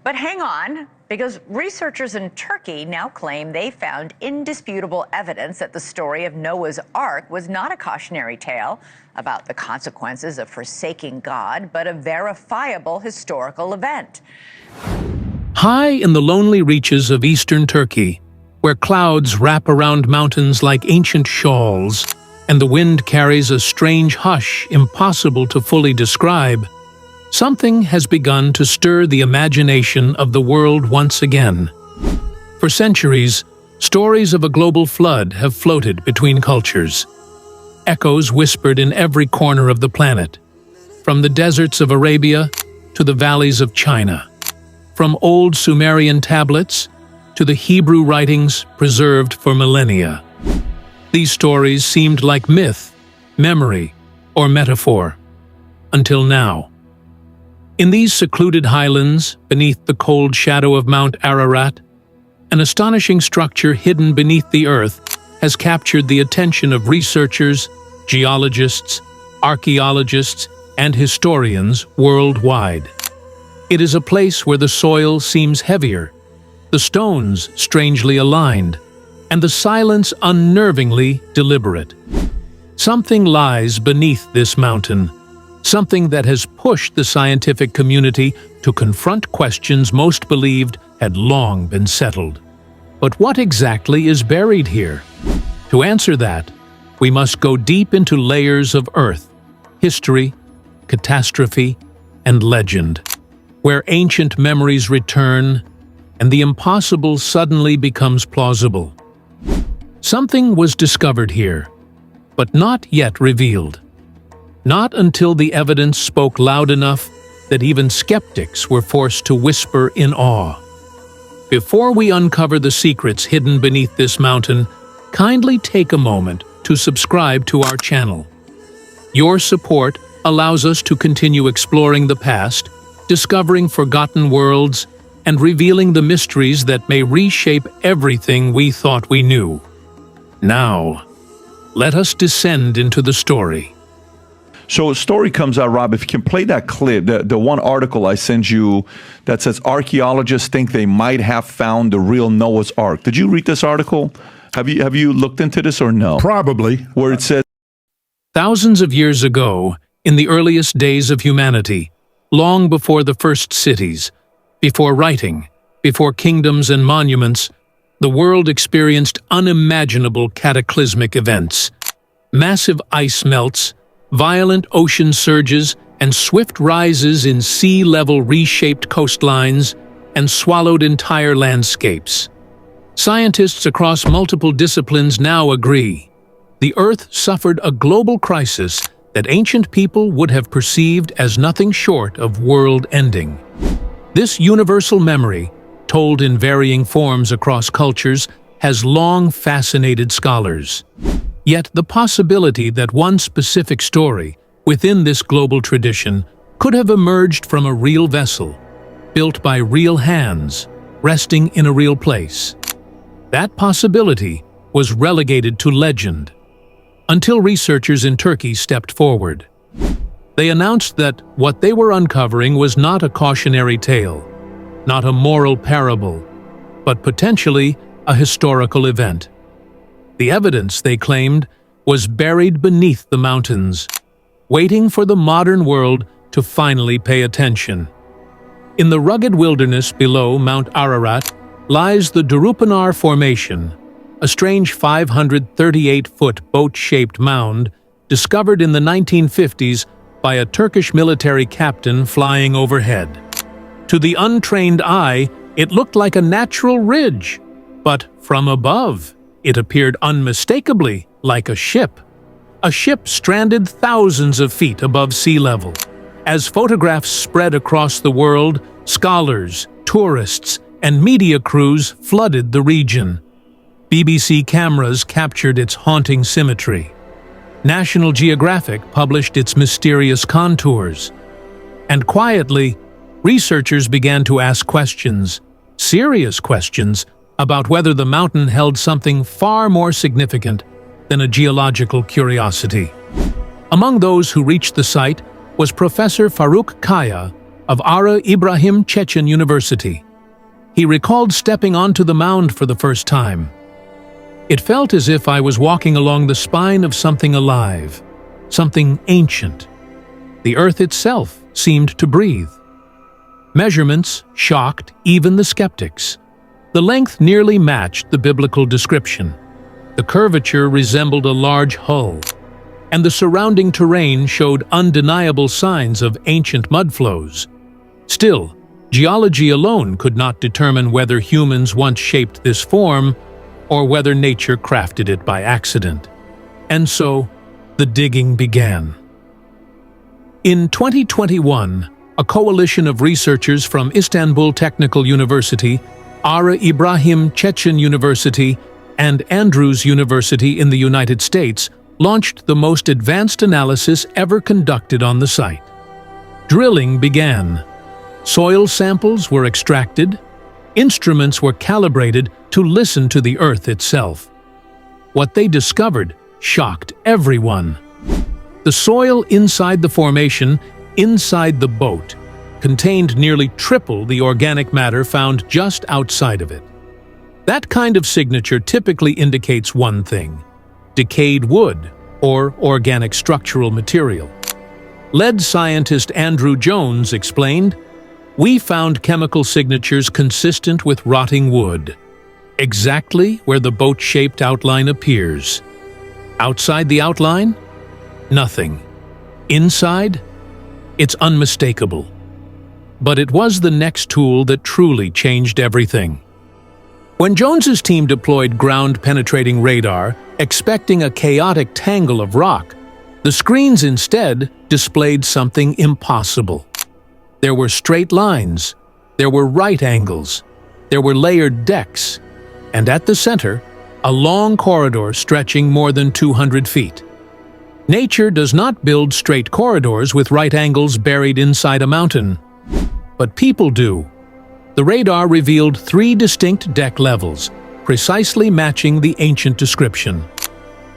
But hang on, because researchers in Turkey now claim they found indisputable evidence that the story of Noah's Ark was not a cautionary tale about the consequences of forsaking God, but a verifiable historical event. High in the lonely reaches of eastern Turkey, where clouds wrap around mountains like ancient shawls, and the wind carries a strange hush impossible to fully describe, something has begun to stir the imagination of the world once again. For centuries, stories of a global flood have floated between cultures. Echoes whispered in every corner of the planet, from the deserts of Arabia to the valleys of China, from old Sumerian tablets to the Hebrew writings preserved for millennia. These stories seemed like myth, memory, or metaphor, until now. In these secluded highlands, beneath the cold shadow of Mount Ararat, an astonishing structure hidden beneath the earth has captured the attention of researchers, geologists, archaeologists, and historians worldwide. It is a place where the soil seems heavier, the stones strangely aligned, and the silence unnervingly deliberate. Something lies beneath this mountain, something that has pushed the scientific community to confront questions most believed had long been settled. But what exactly is buried here? To answer that, we must go deep into layers of earth, history, catastrophe, and legend, where ancient memories return and the impossible suddenly becomes plausible. Something was discovered here, but not yet revealed. Not until the evidence spoke loud enough that even skeptics were forced to whisper in awe. Before we uncover the secrets hidden beneath this mountain, kindly take a moment to subscribe to our channel. Your support allows us to continue exploring the past, discovering forgotten worlds, and revealing the mysteries that may reshape everything we thought we knew. Now, let us descend into the story. So a story comes out, Rob, if you can play that clip, the one article I sent you that says archaeologists think they might have found the real Noah's Ark. Did you read this article? Have you looked into this or no? Probably. Where it says, thousands of years ago, in the earliest days of humanity, long before the first cities, before writing, before kingdoms and monuments, the world experienced unimaginable cataclysmic events. Massive ice melts, violent ocean surges, and swift rises in sea level reshaped coastlines and swallowed entire landscapes. Scientists across multiple disciplines now agree the Earth suffered a global crisis that ancient people would have perceived as nothing short of world-ending. This universal memory, told in varying forms across cultures, has long fascinated scholars. Yet the possibility that one specific story within this global tradition could have emerged from a real vessel, built by real hands, resting in a real place. That possibility was relegated to legend, until researchers in Turkey stepped forward. They announced that what they were uncovering was not a cautionary tale, not a moral parable, but potentially a historical event. The evidence, they claimed, was buried beneath the mountains, waiting for the modern world to finally pay attention. In the rugged wilderness below Mount Ararat lies the Durupanar Formation, a strange 538-foot boat-shaped mound discovered in the 1950s by a Turkish military captain flying overhead. To the untrained eye, it looked like a natural ridge, but from above, it appeared unmistakably like a ship stranded thousands of feet above sea level. As photographs spread across the world, scholars, tourists, and media crews flooded the region. BBC cameras captured its haunting symmetry. National Geographic published its mysterious contours. And quietly, researchers began to ask questions, serious questions, about whether the mountain held something far more significant than a geological curiosity. Among those who reached the site was Professor Faruk Kaya, of Ara Ibrahim Chechen University. He recalled stepping onto the mound for the first time. It felt as if I was walking along the spine of something alive, something ancient. The earth itself seemed to breathe. Measurements shocked even the skeptics. The length nearly matched the biblical description. The curvature resembled a large hull, and the surrounding terrain showed undeniable signs of ancient mudflows. Still, geology alone could not determine whether humans once shaped this form or whether nature crafted it by accident. And so, the digging began. In 2021, a coalition of researchers from Istanbul Technical University, Ara Ibrahim Chechen University, and Andrews University in the United States launched the most advanced analysis ever conducted on the site. Drilling began. Soil samples were extracted. Instruments were calibrated to listen to the earth itself. What they discovered shocked everyone. The soil inside the formation, inside the boat, contained nearly triple the organic matter found just outside of it. That kind of signature typically indicates one thing: decayed wood or organic structural material. Lead scientist Andrew Jones explained, "We found chemical signatures consistent with rotting wood, exactly where the boat-shaped outline appears. Outside the outline? Nothing. Inside? It's unmistakable." But it was the next tool that truly changed everything. When Jones's team deployed ground-penetrating radar, expecting a chaotic tangle of rock, the screens instead displayed something impossible. There were straight lines, there were right angles, there were layered decks, and at the center, a long corridor stretching more than 200 feet. Nature does not build straight corridors with right angles buried inside a mountain, but people do. The radar revealed 3 distinct deck levels, precisely matching the ancient description.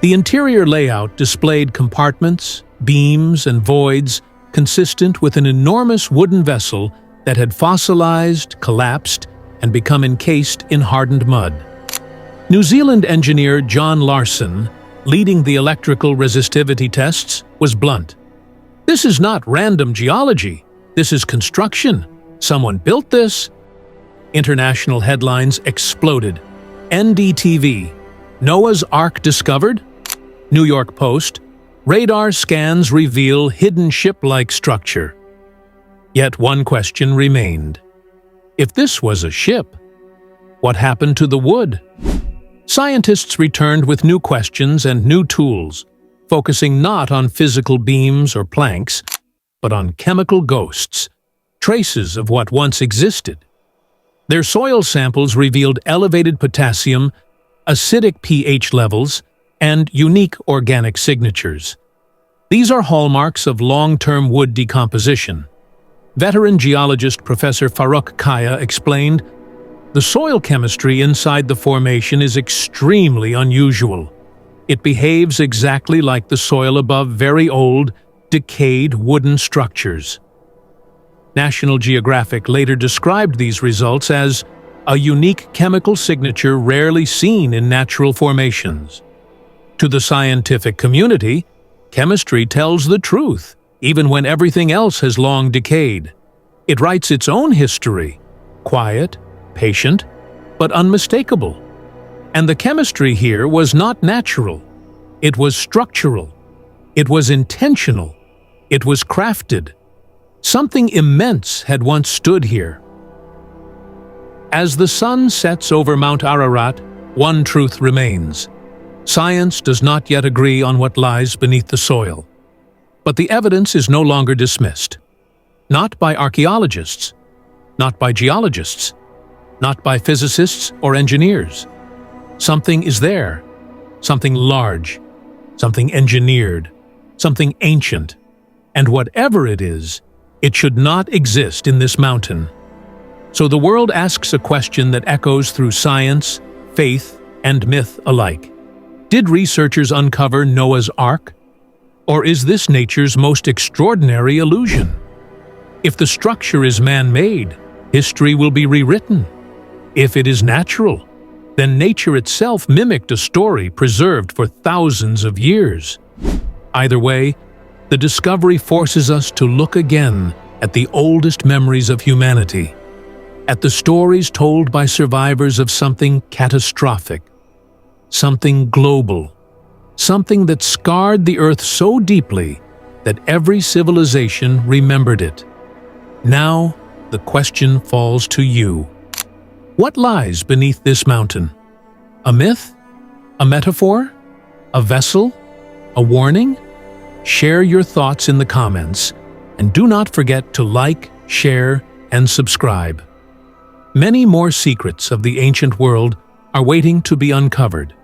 The interior layout displayed compartments, beams, and voids consistent with an enormous wooden vessel that had fossilized, collapsed, and become encased in hardened mud. New Zealand engineer John Larson, leading the electrical resistivity tests, was blunt. "This is not random geology. This is construction. Someone built this." International headlines exploded. NDTV, Noah's Ark discovered? New York Post, radar scans reveal hidden ship-like structure. Yet one question remained. If this was a ship, what happened to the wood? Scientists returned with new questions and new tools, focusing not on physical beams or planks, but on chemical ghosts, traces of what once existed. Their soil samples revealed elevated potassium, acidic pH levels, and unique organic signatures. These are hallmarks of long-term wood decomposition. Veteran geologist Professor Farooq Kaya explained, "The soil chemistry inside the formation is extremely unusual. It behaves exactly like the soil above very old, decayed wooden structures." National Geographic later described these results as a unique chemical signature rarely seen in natural formations. To the scientific community, chemistry tells the truth, even when everything else has long decayed. It writes its own history, quiet, patient, but unmistakable. And the chemistry here was not natural. It was structural. It was intentional. It was crafted. Something immense had once stood here. As the sun sets over Mount Ararat, one truth remains. Science does not yet agree on what lies beneath the soil. But the evidence is no longer dismissed. Not by archaeologists, not by geologists, not by physicists or engineers. Something is there, something large, something engineered, something ancient, and whatever it is, it should not exist in this mountain. So the world asks a question that echoes through science, faith, and myth alike. Did researchers uncover Noah's Ark? Or is this nature's most extraordinary illusion? If the structure is man-made, history will be rewritten. If it is natural, then nature itself mimicked a story preserved for thousands of years. Either way, the discovery forces us to look again at the oldest memories of humanity, at the stories told by survivors of something catastrophic, something global, something that scarred the Earth so deeply that every civilization remembered it. Now, the question falls to you. What lies beneath this mountain? A myth? A metaphor? A vessel? A warning? Share your thoughts in the comments, and do not forget to like, share, and subscribe. Many more secrets of the ancient world are waiting to be uncovered.